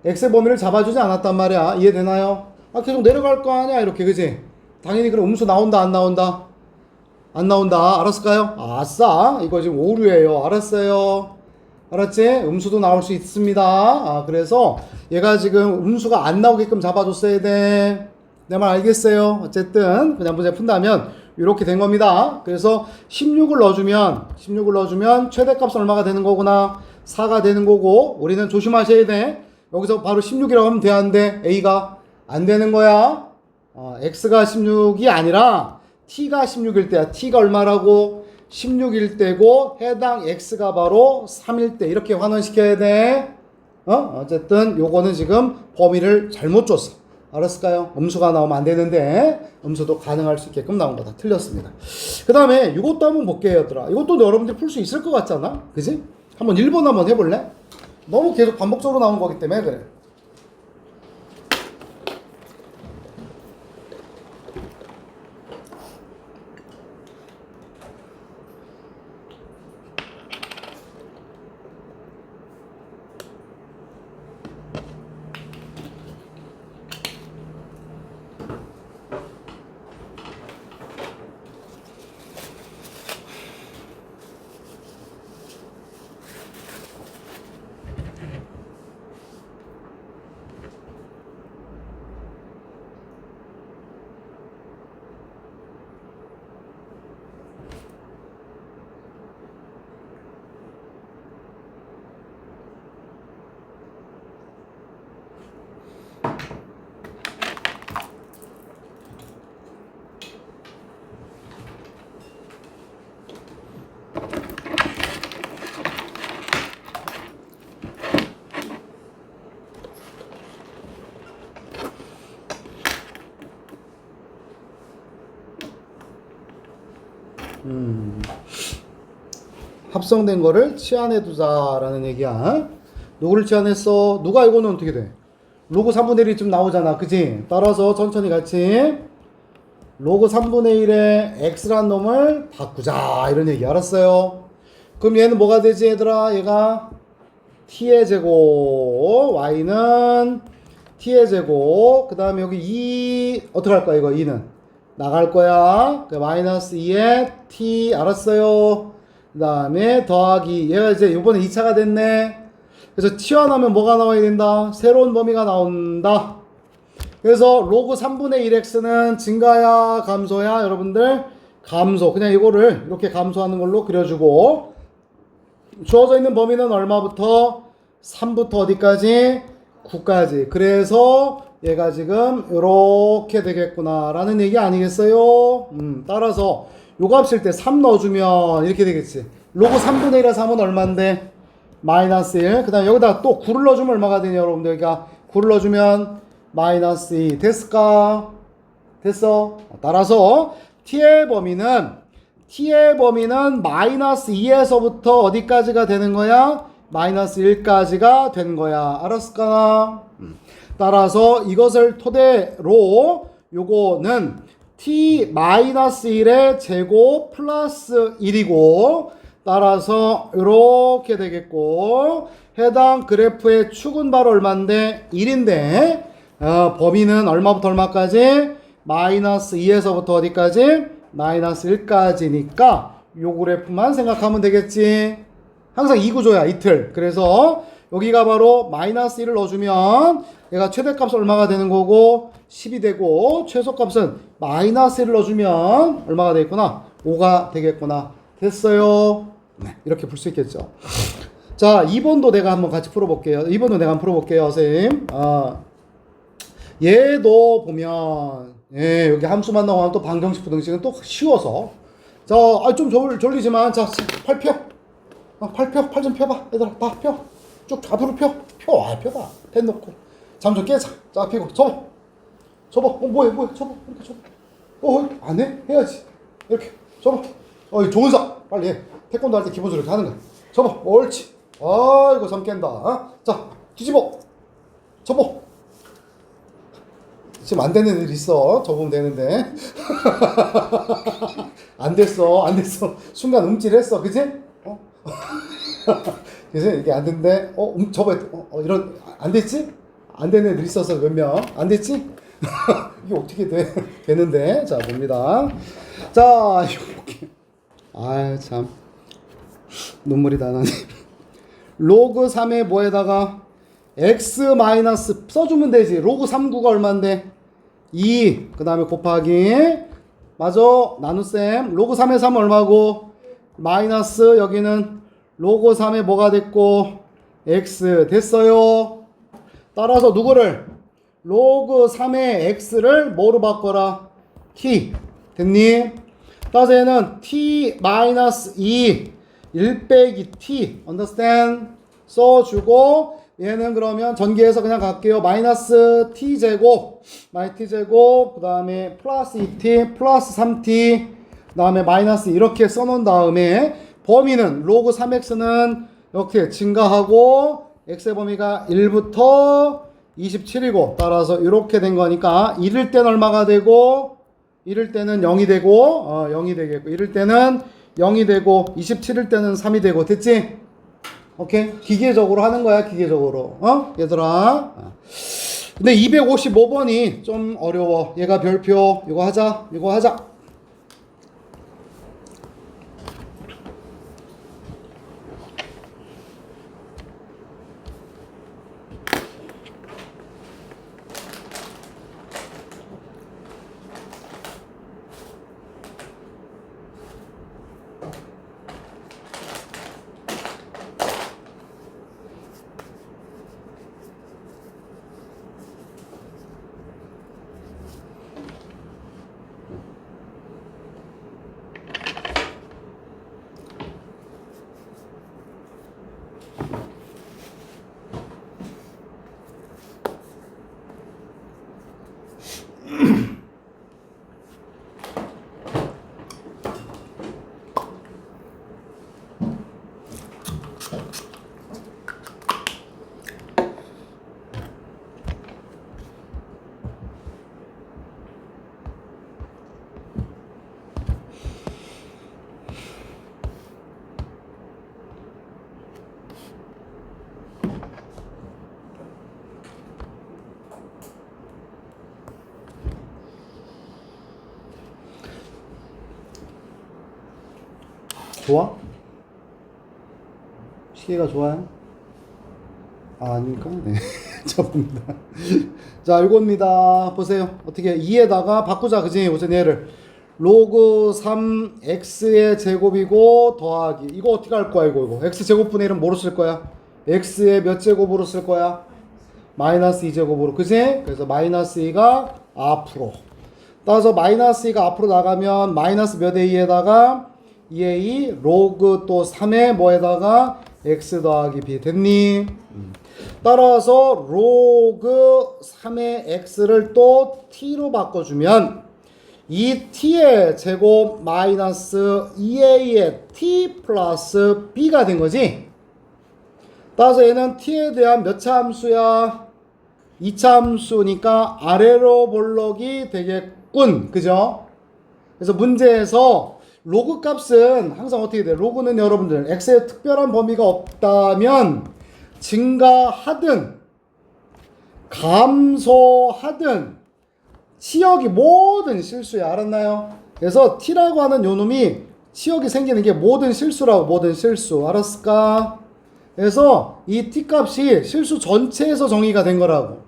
x의 범위를 잡아주지 않았단 말이야. 이해되나요? 계속 내려갈 거 아니야. 이렇게 그지? 당연히 그럼 음수 나온다 안 나온다? 안 나온다. 알았을까요? 아싸, 이거 지금 오류예요. 알았어요? 알았지? 음수도 나올 수 있습니다. 그래서 얘가 지금 음수가 안 나오게끔 잡아줬어야 돼. 내 말 알겠어요? 어쨌든 그냥 문제 푼다면 이렇게 된 겁니다. 그래서 16을 넣어주면 최대값은 얼마가 되는 거구나? 4가 되는 거고, 우리는 조심하셔야 돼. 여기서 바로 16이라고 하면 되는데 A가 안 되는 거야. X가 16이 아니라 T가 16일 때야. T가 얼마라고? 16일 때고 해당 X가 바로 3일 때. 이렇게 환원시켜야 돼. 어쨌든 요거는 지금 범위를 잘못 줬어. 알았을까요? 음수가 나오면 안 되는데 음수도 가능할 수 있게끔 나온 거다. 틀렸습니다. 그 다음에 이것도 한번 볼게요, 얘들아. 이것도 여러분들이 풀 수 있을 것 같잖아. 그지? 한번 1번 한번 해볼래? 너무 계속 반복적으로 나온 거기 때문에 그래. 합성된 거를 치환해 두자라는 얘기야. 누구를 치환했어? 누가 이거는 어떻게 돼? 로그 3분의 1이 좀 나오잖아. 그지? 따라서 천천히 같이 로그 3분의 1에 x란 놈을 바꾸자. 이런 얘기. 알았어요? 그럼 얘는 뭐가 되지, 얘들아? 얘가 t의 제곱, y는 t의 제곱, 그 다음에 여기 2 어떻게 할 거야? 이거 2는 나갈 거야. 그 마이너스 2에 t. 알았어요? 그 다음에 더하기, 얘가 이제 요번에 2차가 됐네. 그래서 치환하면 뭐가 나와야 된다? 새로운 범위가 나온다. 그래서 로그 3분의 1x는 증가야 감소야? 여러분들 감소. 그냥 이거를 이렇게 감소하는 걸로 그려주고, 주어져 있는 범위는 얼마부터? 3부터 어디까지? 9까지. 그래서 얘가 지금 이렇게 되겠구나 라는 얘기 아니겠어요? 따라서 요 값일 때 3 넣어주면 이렇게 되겠지. 로그 3분의 1에 3은 얼마인데? 마이너스 1. 그 다음에 여기다 또 9를 넣어주면 얼마가 되냐, 여러분들. 그러니까 9를 넣어주면 마이너스 2. 됐을까? 됐어? 따라서 t의 범위는 마이너스 2에서부터 어디까지가 되는 거야? 마이너스 1까지가 되는 거야. 알았을까? 따라서 이것을 토대로 요거는 t-1의 제곱 플러스 1이고, 따라서 이렇게 되겠고, 해당 그래프의 축은 바로 얼마인데? 1인데 범위는 얼마부터 얼마까지? 마이너스 2에서부터 어디까지? 마이너스 1까지니까 요 그래프만 생각하면 되겠지. 항상 이 구조야, 이틀. 그래서 여기가 바로 마이너스 1을 넣어주면 얘가 최대값은 얼마가 되는 거고 10이 되고, 최소값은 마이너스 1을 넣어주면 얼마가 되겠구나? 5가 되겠구나. 됐어요? 네, 이렇게 풀 수 있겠죠. 자, 2번도 내가 한번 같이 풀어볼게요. 2번도 내가 한번 풀어볼게요, 선생님. 얘도 보면, 예, 여기 함수만 나오면 또 방정식, 부등식은 또 쉬워서. 자, 좀 졸리지만, 자, 팔 펴. 팔 펴. 팔 좀 펴봐. 얘들아, 다 펴. 쭉 앞으로 펴. 펴봐. 펜 놓고. 잠 좀 깨자. 자, 펴고. 접어. 뭐해. 접어. 이렇게 접어. 안 해? 해야지. 이렇게. 접어. 조은사. 빨리 해. 태권도 할 때 기본적으로 이렇게 하는 거야. 접어. 옳지. 아이고, 잠 깬다. 자, 뒤집어. 접어. 지금 안 되는 일 있어. 접으면 되는데. 안 됐어. 순간 움찔했어. 그치? 그래서 이게 안 된대. 접어. 이런, 안 됐지? 안 되는 애들 있어서 몇 명. 안 됐지? 이게 어떻게 되는데. 자, 봅니다. 자, 이거 참. 눈물이 다 나네. 로그 3의 뭐에다가 x 마이너스 써주면 되지. 로그 3구가 얼만데? 2. 그 다음에 곱하기. 맞아. 나눗셈. 로그 3의 3 얼마고? 마이너스 여기는 로그 3의 뭐가 됐고? x 됐어요. 따라서 누구를? 로그 3의 x를 뭐로 바꿔라? t. 됐니? 따라서 얘는 t 마이너스 2. 1 빼기 t. understand? 써주고 얘는 그러면 전개해서 그냥 갈게요. 마이너스 t제곱 그 다음에 플러스 2t 플러스 3t 그 다음에 마이너스 이렇게 써놓은 다음에 범위는 로그 3x는 이렇게 증가하고 x의 범위가 1부터 27이고 따라서 이렇게 된 거니까 이럴 때는 얼마가 되고 이럴 때는 0이 되고 0이 되겠고 이럴 때는 0이 되고 27일 때는 3이 되고 됐지? 오케이? 기계적으로 하는 거야, 기계적으로. 얘들아. 근데 255번이 좀 어려워. 얘가 별표. 이거 하자. 좋아? 시계가 좋아요? 아닙니까? 네. 접니다. 자, 이겁니다. 보세요. 어떻게 2에다가 바꾸자. 그지? 우선 얘를 로그 3x의 제곱이고 더하기 이거 어떻게 할 거야? 이거 x제곱분의 1은 뭐로 쓸 거야? x의 몇 제곱으로 쓸 거야? 마이너스 2제곱으로. 그지? 그래서 마이너스 2가 앞으로. 따라서 마이너스 2가 앞으로 나가면 마이너스 몇 의 2에다가 2의 2 로그 또 3의 뭐에다가 x 더하기 b 됐니? 따라서 로그 3의 x를 또 t로 바꿔주면 이 t의 제곱 마이너스 2a의 t 플러스 b가 된 거지. 따라서 얘는 t에 대한 몇 차 함수야? 2차 함수니까 아래로 볼록이 되겠군. 그죠? 그래서 문제에서 로그 값은 항상 어떻게 돼? 로그는 여러분들 x의 특별한 범위가 없다면 증가하든 감소하든 치역이 모든 실수야. 알았나요? 그래서 t라고 하는 요 놈이 치역이 생기는 게 모든 실수라고. 모든 실수. 알았을까? 그래서 이 t 값이 실수 전체에서 정의가 된 거라고.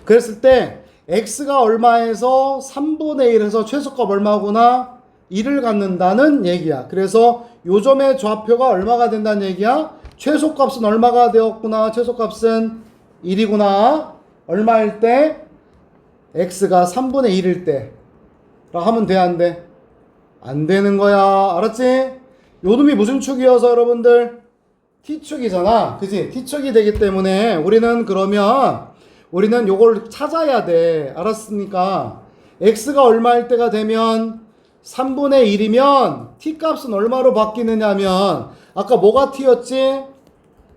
그랬을 때 x가 얼마에서 3분의 1에서 최소값 얼마구나? 1을 갖는다는 얘기야. 그래서 요점의 좌표가 얼마가 된다는 얘기야? 최소값은 얼마가 되었구나. 최소값은 1이구나. 얼마일 때? x가 3분의 1일 때. 라 하면 돼, 안 돼? 안 되는 거야. 알았지? 요놈이 무슨 축이어서 여러분들? t축이잖아. 그지? t축이 되기 때문에 우리는 그러면 우리는 요걸 찾아야 돼. 알았습니까? x가 얼마일 때가 되면 3분의 1이면 t 값은 얼마로 바뀌느냐 하면 아까 뭐가 t였지?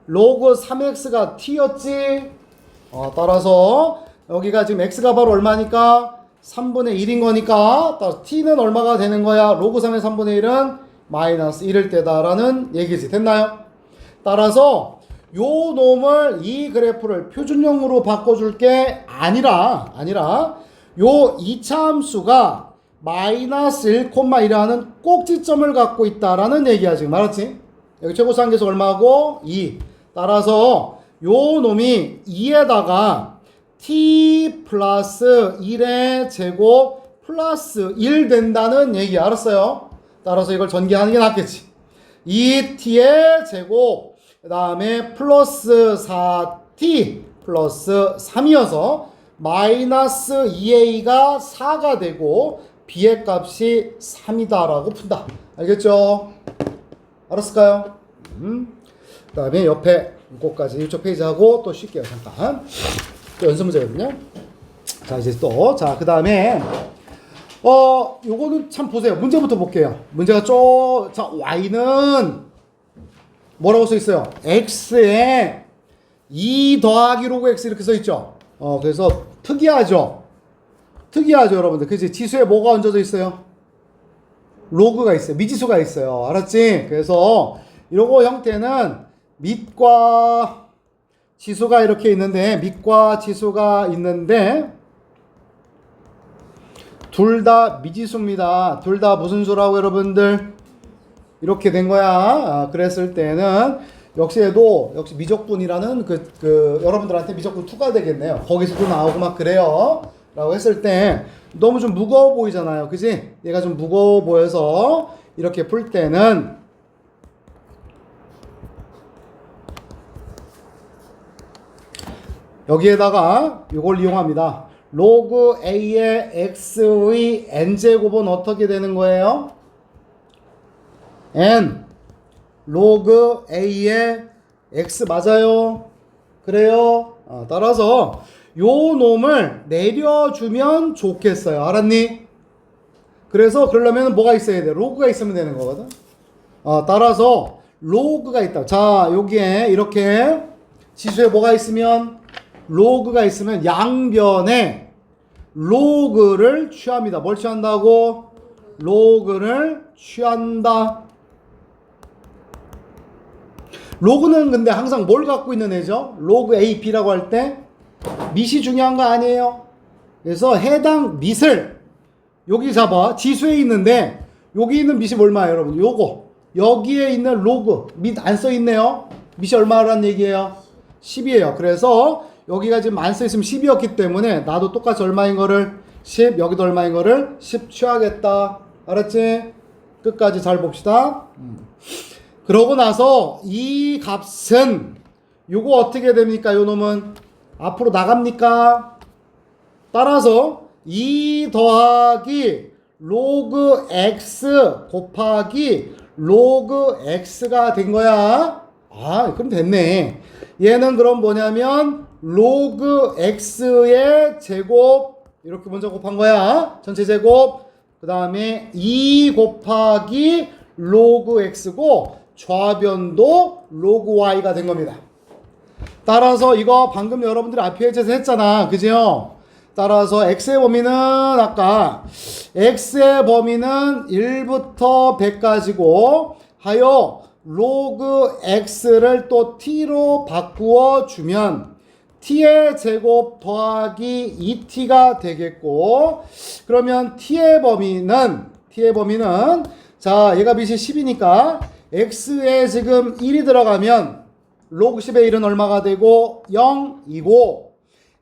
로그 3x가 t였지? 따라서 여기가 지금 x가 바로 얼마니까? 3분의 1인 거니까 t는 얼마가 되는 거야? 로그 3의 3분의 1은 마이너스 1일 때다라는 얘기지. 됐나요? 따라서 요 놈을 이 그래프를 표준형으로 바꿔줄 게 아니라 요 2차 함수가 마이너스 1,1이라는 꼭지점을 갖고 있다라는 얘기야. 지금 알았지? 여기 최고상계수 얼마고? 2. 따라서 요 놈이 2에다가 t 플러스 1의 제곱 플러스 1 된다는 얘기. 알았어요? 따라서 이걸 전개하는 게 낫겠지. 2t의 제곱 그 다음에 플러스 4t 플러스 3이어서 마이너스 2a가 4가 되고 b의 값이 3이다 라고 푼다. 알겠죠? 알았을까요? 그 다음에 옆에 이거까지 이쪽 페이지하고 또 쉴게요. 잠깐. 또 연습 문제거든요. 자, 이제 또. 자, 그 다음에 요거는 참 보세요. 문제부터 볼게요. 문제가 자, y는 뭐라고 써 있어요? x에 2 더하기 로그 x 이렇게 써 있죠. 그래서 특이하죠. 여러분들. 그치? 지수에 뭐가 얹어져 있어요? 로그가 있어요. 미지수가 있어요. 알았지? 그래서 이러고 형태는 밑과 지수가 이렇게 있는데, 밑과 지수가 있는데, 둘 다 미지수입니다. 둘 다 무슨 수라고 여러분들? 이렇게 된 거야. 그랬을 때는, 역시 미적분이라는 여러분들한테 미적분 2가 되겠네요. 거기서도 나오고 막 그래요. 라고 했을 때, 너무 좀 무거워 보이잖아요. 그지? 얘가 좀 무거워 보여서, 이렇게 풀 때는, 여기에다가 이걸 이용합니다. 로그 a의 x의 n제곱은 어떻게 되는 거예요? n 로그 a의 x 맞아요? 그래요? 따라서 요 놈을 내려주면 좋겠어요. 알았니? 그래서 그러려면 뭐가 있어야 돼? 로그가 있으면 되는 거거든. 따라서 로그가 있다. 자, 여기에 이렇게 지수에 뭐가 있으면 로그가 있으면 양변에 로그를 취합니다. 뭘 취한다고? 로그를 취한다. 로그는 근데 항상 뭘 갖고 있는 애죠? 로그 A, B라고 할 때 밑이 중요한 거 아니에요? 그래서 해당 밑을 여기 잡아. 지수에 있는데 여기 있는 밑이 얼마예요, 여러분? 요거. 여기에 있는 로그 밑 안 써 있네요. 밑이 얼마라는 얘기예요? 10이에요. 그래서 여기가 지금 안 써 있으면 10이었기 때문에 나도 똑같이 얼마인 거를 10, 여기도 얼마인 거를 10 취하겠다. 알았지? 끝까지 잘 봅시다. 그러고 나서 이 값은 요거 어떻게 됩니까? 요 놈은 앞으로 나갑니까? 따라서 2 더하기 로그 x 곱하기 로그 x가 된 거야. 그럼 됐네. 얘는 그럼 뭐냐면 로그 x의 제곱 이렇게 먼저 곱한 거야. 전체 제곱. 그 다음에 2 곱하기 로그 x고 좌변도 로그 y가 된 겁니다. 따라서 이거 방금 여러분들이 앞에서 했잖아. 그죠? 따라서 x의 범위는 아까 x의 범위는 1부터 100까지고 하여 로그 x를 또 t로 바꾸어 주면 t의 제곱 더하기 2t가 되겠고, 그러면 t의 범위는 자, 얘가 밑이 10이니까 x에 지금 1이 들어가면 로그 10의 1은 얼마가 되고 0이고,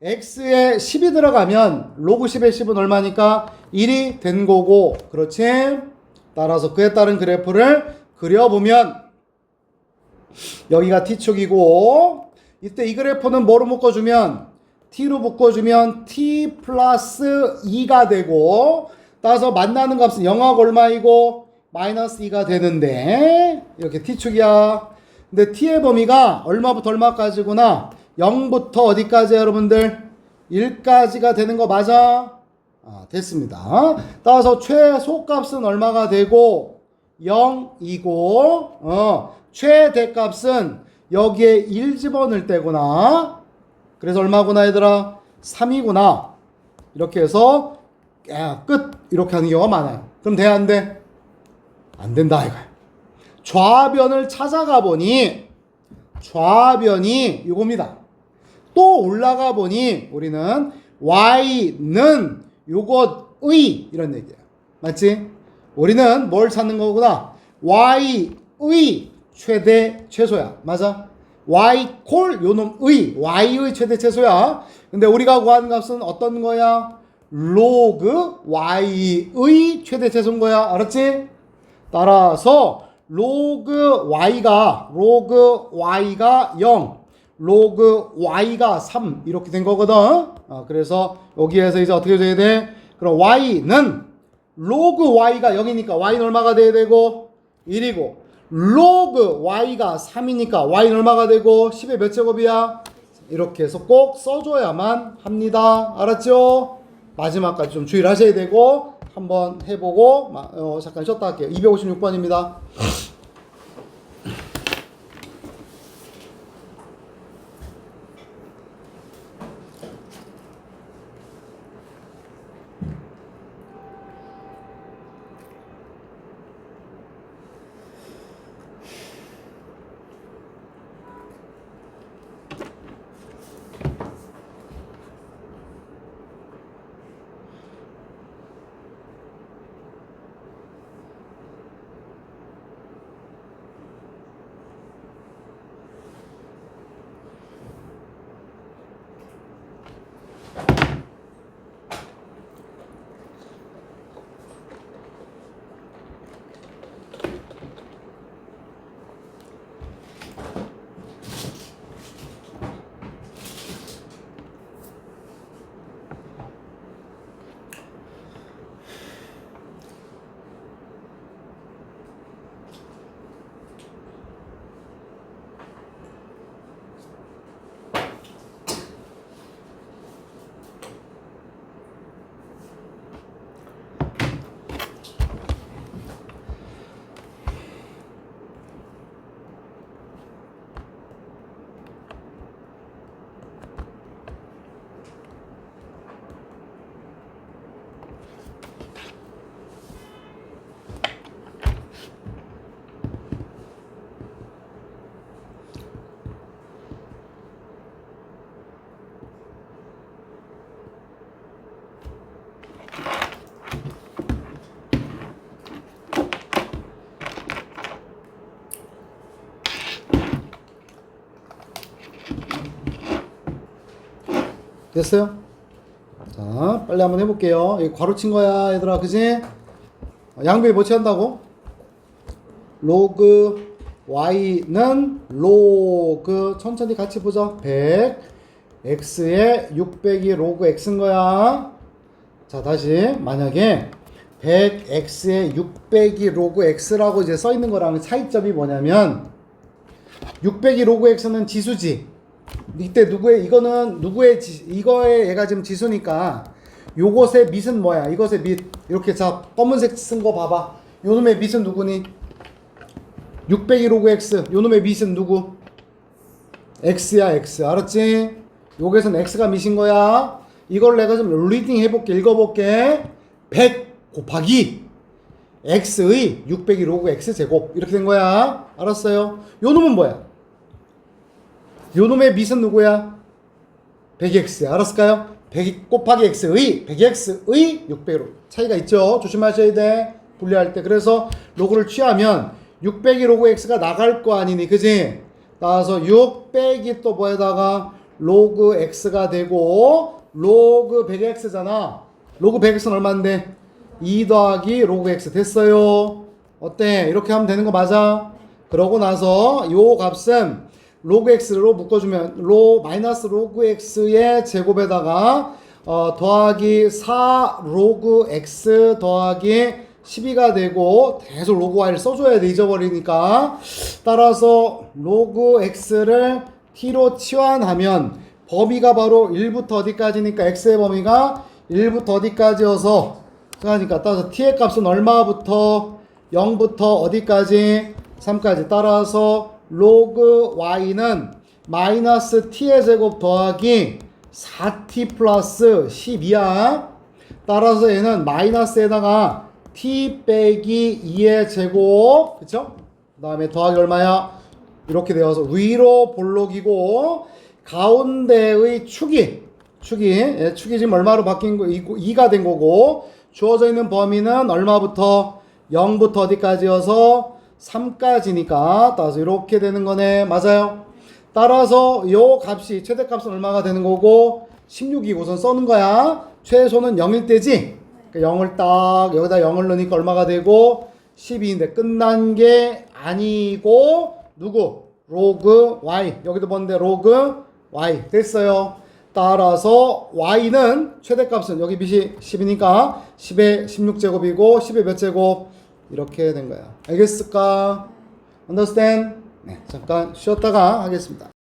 x에 10이 들어가면 로그 10의 10은 얼마니까 1이 된 거고. 그렇지? 따라서 그에 따른 그래프를 그려보면 여기가 t축이고 이때 이 그래프는 뭐로 묶어주면 t로 묶어주면 t 플러스 2가 되고 따라서 만나는 값은 0하고 얼마이고 마이너스 2가 되는데 이렇게 t축이야. 근데 t의 범위가 얼마부터 얼마까지구나 0부터 어디까지야 여러분들 1까지가 되는 거 맞아? 됐습니다. 따라서 최소값은 얼마가 되고 0이고 최대값은 여기에 1 집어넣을 때구나. 그래서 얼마구나 얘들아 3이구나. 이렇게 해서 끝 이렇게 하는 경우가 많아요. 그럼 돼 안 돼? 안 된다 이거야. 좌변을 찾아가 보니 좌변이 이겁니다. 또 올라가 보니 우리는 y는 요것의 이런 얘기야. 맞지? 우리는 뭘 찾는 거구나. y의 최대 최소야. 맞아? y 콜 요놈의 y의 최대 최소야. 근데 우리가 구하는 값은 어떤 거야? 로그 y의 최대 최소인 거야. 알았지? 따라서 로그 y가 0 로그 y가 3 이렇게 된 거거든. 그래서 여기에서 이제 어떻게 돼야 돼? 그럼 y는 로그 y가 0이니까 y는 얼마가 돼야 되고 1이고 로그 y가 3이니까 y는 얼마가 되고 10의 몇 제곱이야? 이렇게 해서 꼭 써줘야만 합니다. 알았죠? 마지막까지 좀 주의를 하셔야 되고 한번 해보고 잠깐 쉬었다 할게요. 256번입니다. 됐어요? 자, 빨리 한번 해볼게요. 이거 괄호 친 거야, 얘들아. 그지? 양변이 뭐 취한다고? 로그 y는 로그 천천히 같이 보자. 100 x에 600이 로그 x인 거야. 자, 다시 만약에 100x에 600이 로그 x라고 이제 써 있는 거랑 차이점이 뭐냐면 600이 로그 x는 지수지. 이때 이거의 얘가 지금 지수니까 요것의 밑은 뭐야? 이것의 밑 이렇게 자 검은색 쓴 거 봐봐. 요놈의 밑은 누구니? 600이 로그 x. 요놈의 밑은 누구? x야 x. 알았지? 요것은 x가 밑인 거야. 이걸 내가 좀 리딩 해볼게. 읽어볼게. 100 곱하기 x의 600이 로그 x 제곱 이렇게 된 거야. 알았어요? 요놈은 뭐야? 요놈의 밑은 누구야? 100x. 알았을까요? 100 곱하기 x의 100x의 600으로 차이가 있죠. 조심하셔야 돼. 분리할 때. 그래서 로그를 취하면 600이 로그 x가 나갈 거 아니니. 그지? 나와서 600이 또 뭐에다가 로그 x가 되고 로그 100x잖아. 로그 100x는 얼마인데? 2 더하기 로그 x 됐어요. 어때? 이렇게 하면 되는 거 맞아? 그러고 나서 요 값은 로그 x로 묶어주면 마이너스 로그 x의 제곱에다가 더하기 4 로그 x 더하기 12가 되고 계속 로그 y를 써줘야 돼. 잊어버리니까. 따라서 로그 x를 t로 치환하면 범위가 바로 1부터 어디까지니까 x의 범위가 1부터 어디까지여서 그러니까 따라서 t의 값은 얼마부터 0부터 어디까지 3까지. 따라서 로그 y는 마이너스 t의 제곱 더하기 4t 플러스 12야. 따라서 얘는 마이너스에다가 t 빼기 2의 제곱, 그쵸? 그 다음에 더하기 얼마야? 이렇게 되어서 위로 볼록이고 가운데의 축이 지금 얼마로 바뀐 거 2가 된 거고 주어져 있는 범위는 얼마부터 0부터 어디까지여서 3까지니까 따라서 이렇게 되는 거네. 맞아요? 따라서 요 값이 최대값은 얼마가 되는 거고 16이 우선 써는 거야. 최소는 0일 때지. 그러니까 0을 딱 여기다 0을 넣으니까 얼마가 되고 12인데 끝난 게 아니고 누구? 로그 y. 여기도 봤는데 로그 y 됐어요. 따라서 y는 최대값은 여기 빛이 10이니까 10의 16제곱이고 10의 몇 제곱? 이렇게 된 거야. 알겠을까? Understand? 네, 잠깐 쉬었다가 하겠습니다.